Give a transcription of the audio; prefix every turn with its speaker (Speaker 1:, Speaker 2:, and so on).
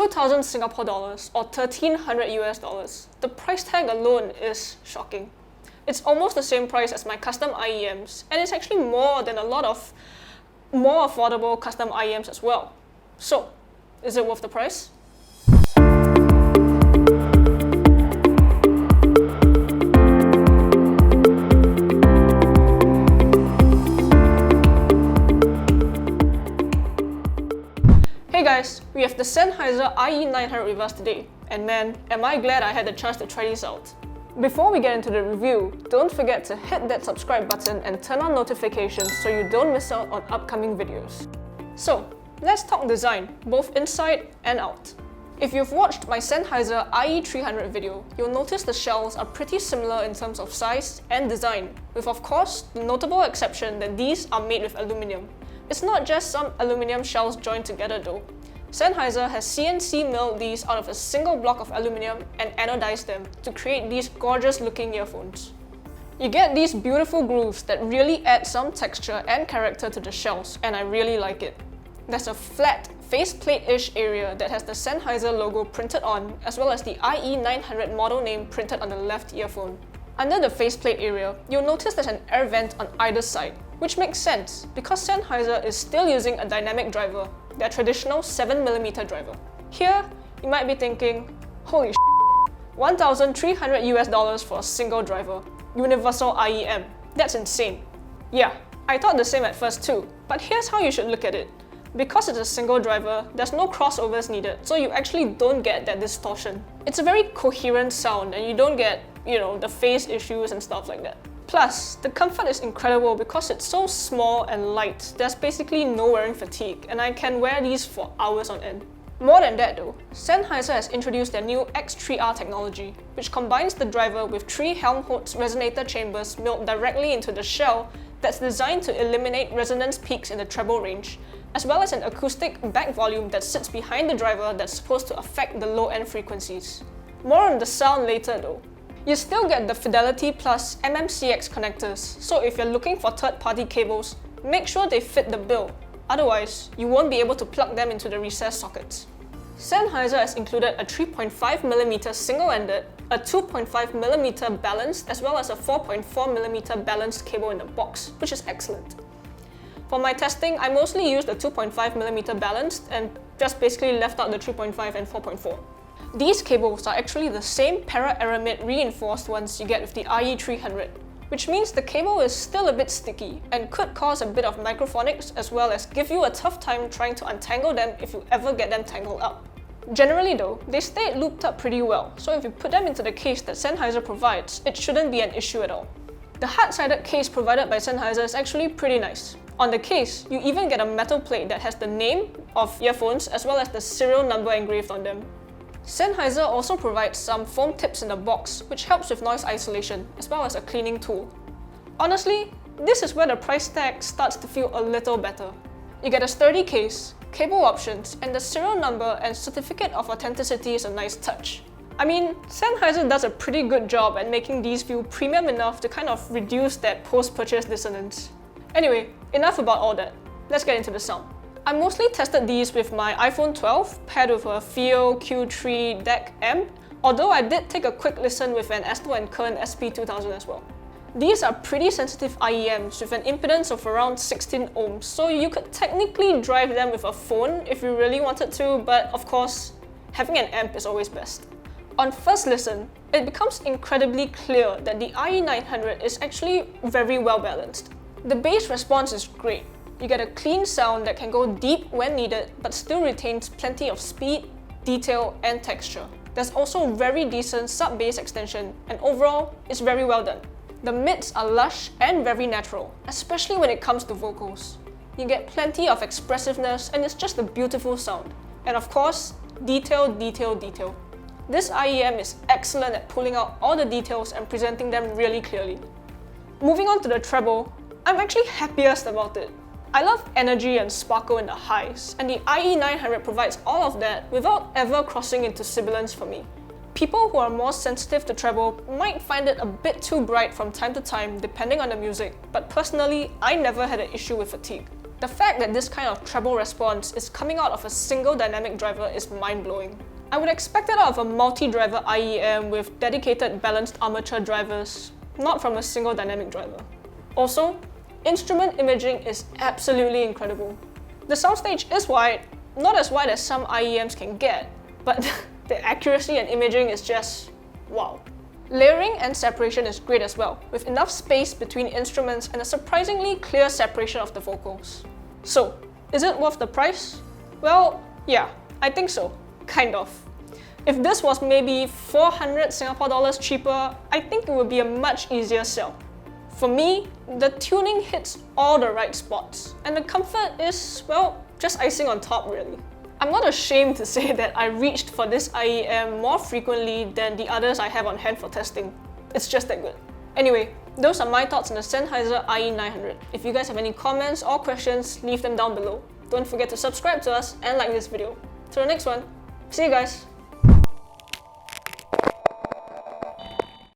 Speaker 1: 2,000 Singapore dollars or 1,300 US dollars. The price tag alone is shocking. It's almost the same price as my custom IEMs, and it's actually more than a lot of more affordable custom IEMs as well. So, is it worth the price? Hey guys, we have the Sennheiser IE900 with us today, and man, am I glad I had the chance to try these out. Before we get into the review, don't forget to hit that subscribe button and turn on notifications so you don't miss out on upcoming videos. So, let's talk design, both inside and out. If you've watched my Sennheiser IE300 video, you'll notice the shells are pretty similar in terms of size and design, with of course the notable exception that these are made with aluminium. It's not just some aluminium shells joined together though. Sennheiser has CNC milled these out of a single block of aluminium and anodized them to create these gorgeous looking earphones. You get these beautiful grooves that really add some texture and character to the shells, and I really like it. There's a flat, faceplate-ish area that has the Sennheiser logo printed on, as well as the IE900 model name printed on the left earphone. Under the faceplate area, you'll notice there's an air vent on either side, which makes sense because Sennheiser is still using a dynamic driver, their traditional 7mm driver. Here, you might be thinking, holy sh**, 1,300 US dollars for a single driver, universal IEM, that's insane. Yeah, I thought the same at first too, but here's how you should look at it. Because it's a single driver, there's no crossovers needed, so you actually don't get that distortion. It's a very coherent sound and you don't get, the phase issues and stuff like that. Plus, the comfort is incredible because it's so small and light, there's basically no wearing fatigue, and I can wear these for hours on end. More than that though, Sennheiser has introduced their new X3R technology, which combines the driver with 3 Helmholtz resonator chambers milled directly into the shell that's designed to eliminate resonance peaks in the treble range, as well as an acoustic back volume that sits behind the driver that's supposed to affect the low-end frequencies. More on the sound later though. You still get the Fidelity Plus MMCX connectors, so if you're looking for third-party cables, make sure they fit the bill, otherwise you won't be able to plug them into the recessed sockets. Sennheiser has included a 3.5mm single-ended, a 2.5mm balanced, as well as a 4.4mm balanced cable in the box, which is excellent. For my testing, I mostly used the 2.5mm balanced and just basically left out the 3.5 and 4.4. These cables are actually the same para-aramid reinforced ones you get with the IE300, which means the cable is still a bit sticky and could cause a bit of microphonics as well as give you a tough time trying to untangle them if you ever get them tangled up. Generally though, they stay looped up pretty well, so if you put them into the case that Sennheiser provides, it shouldn't be an issue at all. The hard-sided case provided by Sennheiser is actually pretty nice. On the case, you even get a metal plate that has the name of earphones as well as the serial number engraved on them. Sennheiser also provides some foam tips in the box, which helps with noise isolation, as well as a cleaning tool. Honestly, this is where the price tag starts to feel a little better. You get a sturdy case, cable options, and the serial number and certificate of authenticity is a nice touch. I mean, Sennheiser does a pretty good job at making these feel premium enough to kind of reduce that post-purchase dissonance. Anyway, enough about all that. Let's get into the sound. I mostly tested these with my iPhone 12 paired with a FIO Q3 DEC amp, although I did take a quick listen with an Astor & Kern SP2000 as well. These are pretty sensitive IEMs with an impedance of around 16 ohms, so you could technically drive them with a phone if you really wanted to, but of course, having an amp is always best. On first listen, it becomes incredibly clear that the IE900 is actually very well balanced. The bass response is great. You get a clean sound that can go deep when needed, but still retains plenty of speed, detail, and texture. There's also very decent sub-bass extension, and overall, it's very well done. The mids are lush and very natural, especially when it comes to vocals. You get plenty of expressiveness, and it's just a beautiful sound. And of course, detail, detail, detail. This IEM is excellent at pulling out all the details and presenting them really clearly. Moving on to the treble, I'm actually happiest about it. I love energy and sparkle in the highs, and the IE900 provides all of that without ever crossing into sibilance for me. People who are more sensitive to treble might find it a bit too bright from time to time depending on the music, but personally, I never had an issue with fatigue. The fact that this kind of treble response is coming out of a single dynamic driver is mind-blowing. I would expect it out of a multi-driver IEM with dedicated balanced armature drivers, not from a single dynamic driver. Also, instrument imaging is absolutely incredible. The soundstage is wide, not as wide as some IEMs can get, but the accuracy and imaging is just wow. Layering and separation is great as well, with enough space between instruments and a surprisingly clear separation of the vocals. So, is it worth the price? Well, yeah, I think so, kind of. If this was maybe 400 Singapore dollars cheaper, I think it would be a much easier sell. For me, the tuning hits all the right spots, and the comfort is, well, just icing on top really. I'm not ashamed to say that I reached for this IEM more frequently than the others I have on hand for testing. It's just that good. Anyway, those are my thoughts on the Sennheiser IE900. If you guys have any comments or questions, leave them down below. Don't forget to subscribe to us and like this video. Till the next one, see you guys!